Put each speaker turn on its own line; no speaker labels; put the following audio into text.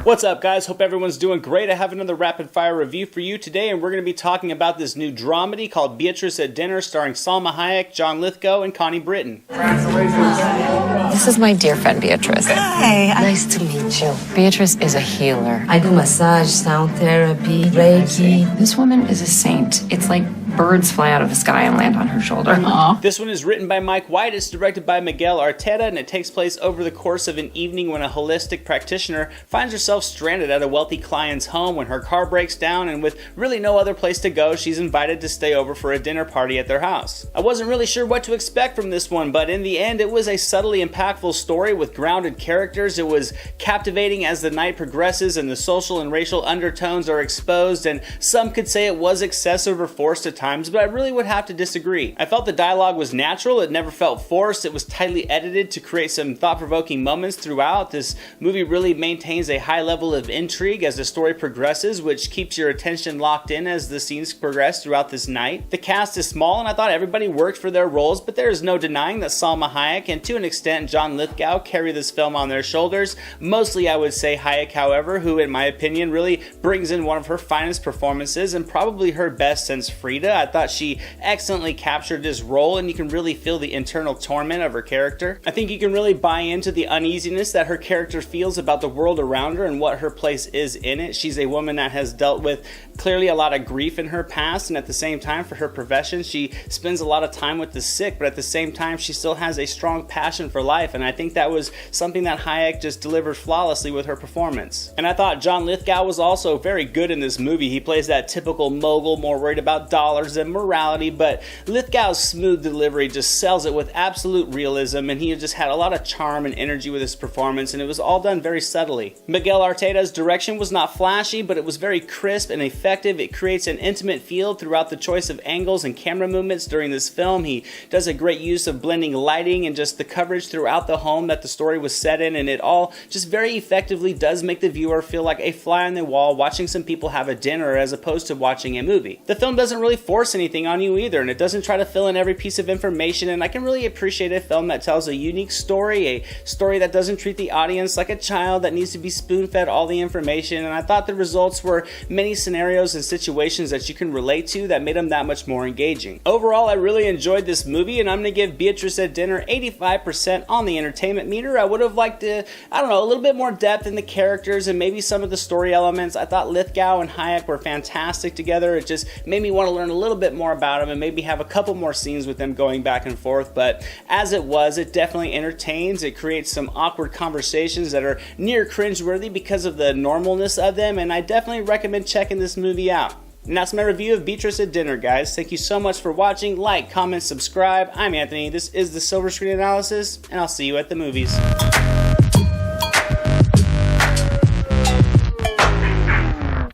What's up, guys? Hope everyone's doing great. I have another rapid fire review for you today, and we're going to be talking about this new dramedy called Beatriz at Dinner, starring Salma Hayek, John Lithgow, and Connie Britton.
This is my dear friend Beatriz.
Hi.
Nice to meet you. Beatriz is a healer.
I do massage, sound therapy, Reiki.
This woman is a saint. It's like birds fly out of the sky and land on her shoulder. Aww.
This one is written by Mike White, it's directed by Miguel Arteta, and it takes place over the course of an evening when a holistic practitioner finds herself stranded at a wealthy client's home when her car breaks down, and with really no other place to go, she's invited to stay over for a dinner party at their house. I wasn't really sure what to expect from this one, but in the end it was a subtly impactful story with grounded characters. It was captivating as the night progresses and the social and racial undertones are exposed, and some could say it was excessive or forced at times, but I really would have to disagree. I felt the dialogue was natural, it never felt forced, it was tightly edited to create some thought-provoking moments throughout. This movie really maintains a high level of intrigue as the story progresses, which keeps your attention locked in as the scenes progress throughout this night. The cast is small and I thought everybody worked for their roles, but there is no denying that Salma Hayek and to an extent John Lithgow carry this film on their shoulders. Mostly I would say Hayek, however, who in my opinion really brings in one of her finest performances and probably her best since Frida. I thought she excellently captured this role and you can really feel the internal torment of her character. I think you can really buy into the uneasiness that her character feels about the world around her and what her place is in it. She's a woman that has dealt with clearly a lot of grief in her past, and at the same time for her profession she spends a lot of time with the sick, but at the same time she still has a strong passion for life, and I think that was something that Hayek just delivered flawlessly with her performance. And I thought John Lithgow was also very good in this movie. He plays that typical mogul, more worried about dollars than morality, but Lithgow's smooth delivery just sells it with absolute realism, and he just had a lot of charm and energy with his performance, and it was all done very subtly. Miguel Arteta's direction was not flashy, but it was very crisp and effective. It creates an intimate feel throughout the choice of angles and camera movements during this film. He does a great use of blending lighting and just the coverage throughout the home that the story was set in, and it all just very effectively does make the viewer feel like a fly on the wall watching some people have a dinner as opposed to watching a movie. The film doesn't really force anything on you either, and it doesn't try to fill in every piece of information, and I can really appreciate a film that tells a unique story, a story that doesn't treat the audience like a child that needs to be spoon-fed all the information, and I thought the results were many scenarios and situations that you can relate to that made them that much more engaging. Overall, I really enjoyed this movie, and I'm going to give Beatriz at Dinner 85% on the entertainment meter. I would have liked to, a little bit more depth in the characters and maybe some of the story elements. I thought Lithgow and Hayek were fantastic together. It just made me want to learn a little bit more about them and maybe have a couple more scenes with them going back and forth, but as it was, it definitely entertains. It creates some awkward conversations that are near cringeworthy because of the normalness of them, and I definitely recommend checking this movie out. And that's my review of Beatriz at Dinner, guys. Thank you so much for watching. Like, comment, subscribe. I'm Anthony. This is the SilverScreen Analysis, and I'll see you at the movies.